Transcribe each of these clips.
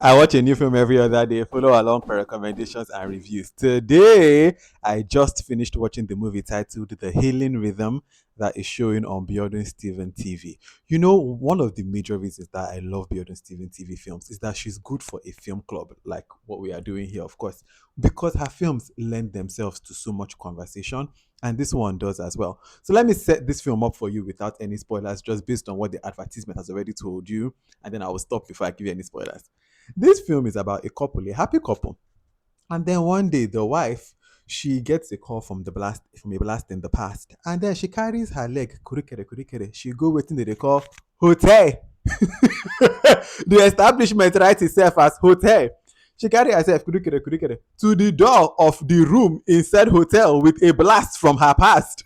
I watch a new film every other day, follow along for recommendations and reviews. Today, I just finished watching the movie titled The Healing Rhythm that is showing on Bjorn Steven TV. You know, one of the major reasons that I love Bjorn Steven TV films is that she's good for a film club, like what we are doing here, of course, because her films lend themselves to so much conversation, and this one does as well. So let me set this film up for you without any spoilers, just based on what the advertisement has already told you, and then I will stop before I give you any spoilers. This film is about a couple, a happy couple. And then one day the wife, she gets a call from a blast in the past. And then she carries her leg, kurikere, kurikere. She go waiting they call hotel. The establishment writes itself as hotel. She carry herself kurikere, kurikere, to the door of the room inside hotel with a blast from her past.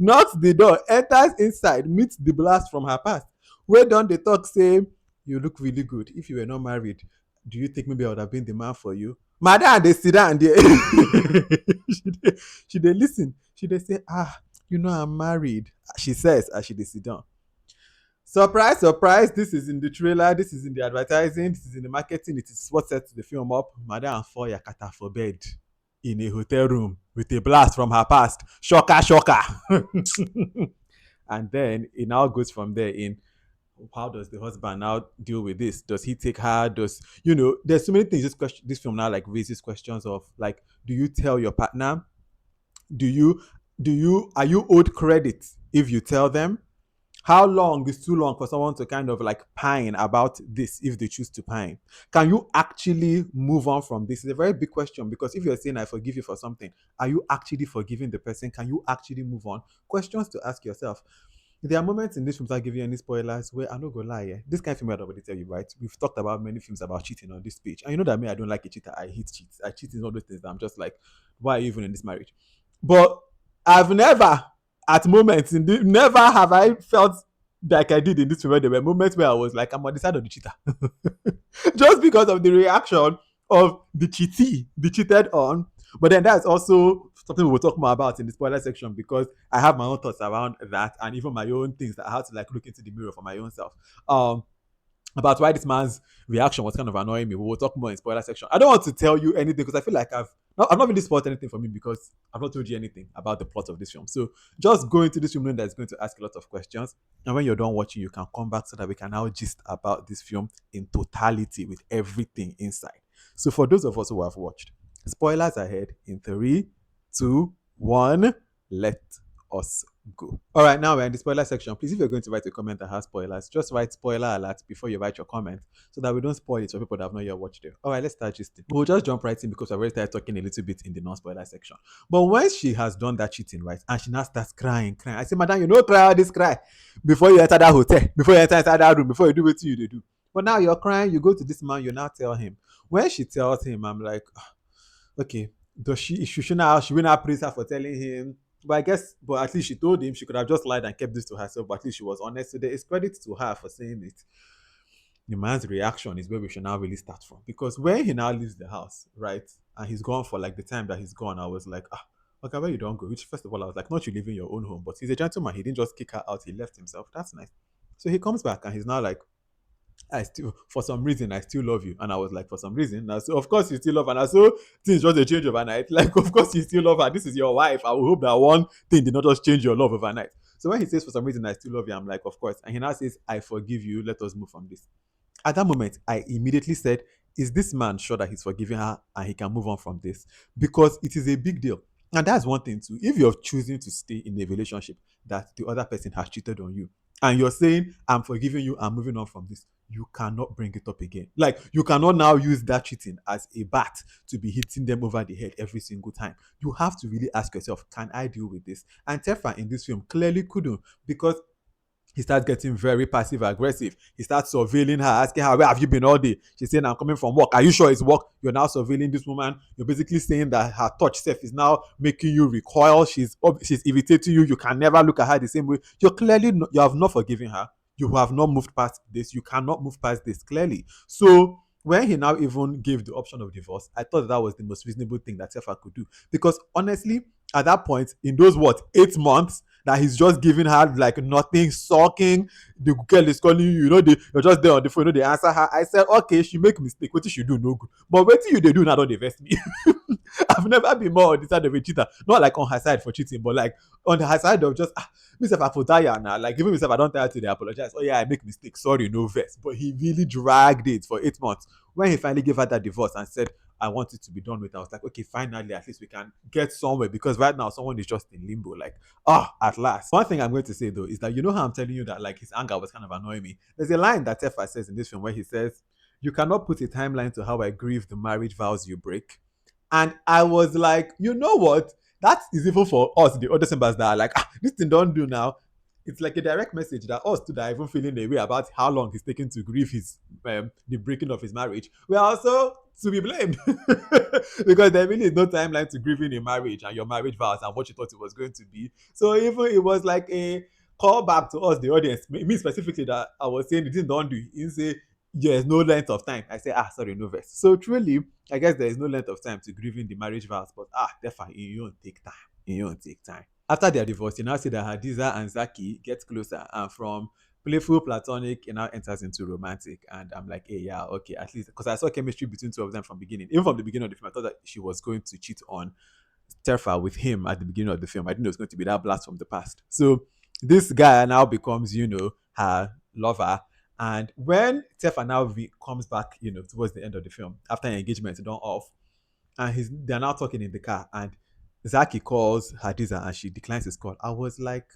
Not the door, enters inside, meets the blast from her past. Where don't they talk say, you look really good. If you were not married, do you think maybe I would have been the man for you? Madam, they sit down there. She they listen. She they say, I'm married. She says as she they sit down. Surprise, surprise. This is in the trailer. This is in the advertising. This is in the marketing. It is what sets the film up. Madam and four yakata for bed in a hotel room with a blast from her past. Shocker, shocker. And then it now goes from there in how does the husband now deal with this? Does he take her? There's so many things this film now like raises questions of like, do you tell your partner? Do you are you owed credit if you tell them? How long is too long for someone to kind of like pine about this if they choose to pine? Can you actually move on from this? It's a very big question because if you're saying I forgive you for something, are you actually forgiving the person? Can you actually move on? Questions to ask yourself. There are moments in this film without giving you any spoilers where I'm not gonna lie, this kind of film I'd already tell you, right? We've talked about many films about cheating on this page. And you know that me, I don't like a cheater. I hate cheats. I cheat in all those things that I'm just like, why are you even in this marriage? But I've never, at moments never have I felt like I did in this film where there were moments where I was like, I'm on the side of the cheater. Just because of the reaction of the cheatee, the cheated on. But then that's also something we will talk more about in the spoiler section because I have my own thoughts around that and even my own things that I had to like look into the mirror for my own self. About why this man's reaction was kind of annoying me. We will talk more in spoiler section. I don't want to tell you anything because I feel like I've not really spoiled anything for me because I've not told you anything about the plot of this film. So just go into this film knowing that it's going to ask a lot of questions. And when you're done watching, you can come back so that we can now gist about this film in totality with everything inside. So for those of us who have watched, spoilers ahead in three, two, one. Let us go. All right, now we're in the spoiler section. Please, if you're going to write a comment that has spoilers, just write spoiler alert before you write your comment so that we don't spoil it for people that have not yet watched it. All right, let's start gisting. We'll just jump right in because I've already started talking a little bit in the non-spoiler section. But when she has done that cheating, right, and she now starts crying, I say, Madam, you know, cry all this cry before you enter that hotel, before you enter inside that room, before you do what you do. But now you're crying, you go to this man, you now tell him. When she tells him, I'm like, okay, does she will not praise her for telling him? But I guess, but at least she told him she could have just lied and kept this to herself, but at least she was honest. So there is credit to her for saying it. The man's reaction is where we should now really start from. Because when he now leaves the house, right, and he's gone for like the time that he's gone, I was like, okay, where you don't go? Which first of all, I was like, not you leaving your own home, but he's a gentleman. He didn't just kick her out, he left himself. That's nice. So he comes back and he's now like, I still, for some reason, I still love you. And I was like, for some reason, now, so of course you still love her. And I so things just a change overnight. Like, of course you still love her. This is your wife. I will hope that one thing did not just change your love overnight. So when he says, for some reason, I still love you, I'm like, of course. And he now says, I forgive you. Let us move from this. At that moment, I immediately said, is this man sure that he's forgiving her and he can move on from this? Because it is a big deal. And that's one thing too. If you're choosing to stay in a relationship that the other person has cheated on you, and you're saying, I'm forgiving you, I'm moving on from this, you cannot bring it up again. Like, you cannot now use that cheating as a bat to be hitting them over the head every single time. You have to really ask yourself, can I deal with this? And Tefa in this film clearly couldn't because he starts getting very passive aggressive. He starts surveilling her, asking her, where have you been all day? She's saying, I'm coming from work. Are you sure it's work? You're now surveilling this woman. You're basically saying that her touch self is now making you recoil. She's irritating you. You can never look at her the same way. You have not forgiven her. You have not moved past this. You cannot move past this, clearly. So when he now even gave the option of divorce, I thought that was the most reasonable thing that Tefa could do. Because honestly, at that point, in those what 8 months, that he's just giving her like nothing, sulking. The girl is calling you, you're just there on the phone, they answer her. I said, okay, she make mistake. What she do no good. But what you they do now? Don't invest me. I've never been more on the side of a cheater. Not like on her side for cheating, but like on her side of just myself I for tire now. Like even myself, I don't tire to they apologize. Oh yeah, I make mistakes. Sorry, no verse. But he really dragged it for 8 months. When he finally gave her that divorce and said, I want it to be done with, I was like, okay, finally, at least we can get somewhere, because right now someone is just in limbo. Like, at last. One thing I'm going to say though is that you know how I'm telling you that like his anger was kind of annoying me. There's a line that Tefa says in this film where he says, "You cannot put a timeline to how I grieve the marriage vows you break." And I was like, you know what? That is even for us, the other members that are like, this thing don't do now. It's like a direct message that us too that are even feeling a way about how long it's taken to grieve his the breaking of his marriage. We are also to be blamed because there really is no timeline to grieving a marriage and your marriage vows and what you thought it was going to be. So even it was like a callback to us, the audience, me specifically, that I was saying it didn't don't do. You say there's no length of time. I say, sorry, no verse. So truly, I guess there is no length of time to grieving the marriage vows, but definitely you don't take time. You don't take time. After their divorce, you now see that Hadiza and Zaki get closer, and from playful platonic, it now enters into romantic. And I'm like, hey, yeah, okay, at least because I saw chemistry between two of them from beginning. Even from the beginning of the film, I thought that she was going to cheat on Terfa with him at the beginning of the film. I didn't know it was going to be that blast from the past. So this guy now becomes, her lover. And when Terfa now comes back, towards the end of the film, after an engagement done off, and they're now talking in the car, and Zaki calls Hadiza and she declines his call. I was like,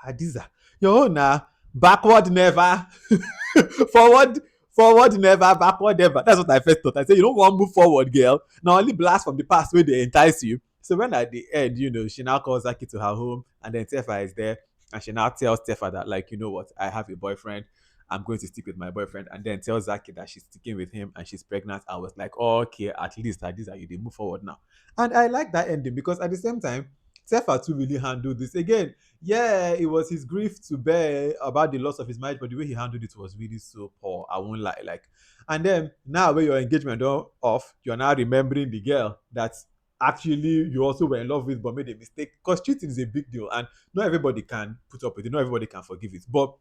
Hadiza, your own backward never, forward, forward never, backward never. That's what I first thought. I said, you don't want to move forward, girl. Now only blast from the past where they entice you. So when at the end, she now calls Zaki to her home, and then Tefa is there, and she now tells Tefa that, like, you know what, I have a boyfriend. I'm going to stick with my boyfriend, and then tells Zaki that she's sticking with him and she's pregnant. I was like, oh, okay, at least at this, you they move forward now. And I like that ending because at the same time, Tefa too really handled this. Again, yeah, it was his grief to bear about the loss of his marriage, but the way he handled it was really so poor. I won't lie. Like, and then now when your engagement done off, you're now remembering the girl that actually you also were in love with but made a mistake. Because cheating is a big deal, and not everybody can put up with it, not everybody can forgive it. But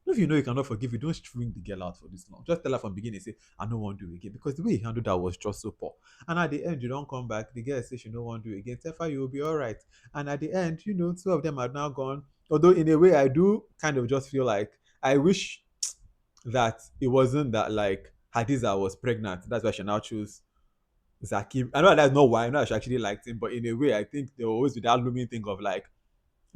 if you know you cannot forgive it, don't string the girl out for this long. Just tell her from the beginning, say, I don't want to do it again. Because the way he handled that was just so poor. And at the end, you don't come back. The girl says she don't want to do it again. Tell her you will be all right. And at the end, two of them are now gone. Although in a way, I do kind of just feel like I wish that it wasn't that like Hadiza was pregnant. That's why she now chose Zaki. I know that's not why. I know she actually liked him, but in a way, I think there will always be that looming thing of like,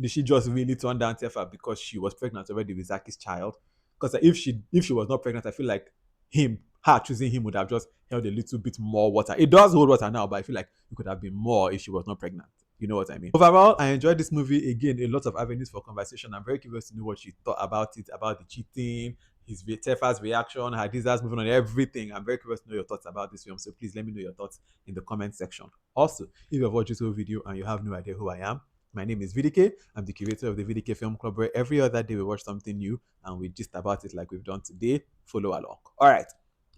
did she just really turn down Tefa because she was pregnant already with Zaki's child? Because if she was not pregnant, I feel like her choosing him would have just held a little bit more water. It does hold water now, but I feel like it could have been more if she was not pregnant. You know what I mean? Overall, I enjoyed this movie. Again, a lot of avenues for conversation. I'm very curious to know what you thought about it, about the cheating, Tefa's reaction, Hadiza's moving on, everything. I'm very curious to know your thoughts about this film. So please let me know your thoughts in the comment section. Also, if you have watched this whole video and you have no idea who I am, my name is VDK. I'm the curator of the VDK Film Club, where every other day we watch something new and we just about it like we've done today. Follow along. All right.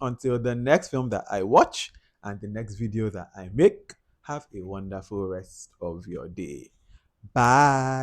Until the next film that I watch and the next video that I make, have a wonderful rest of your day. Bye.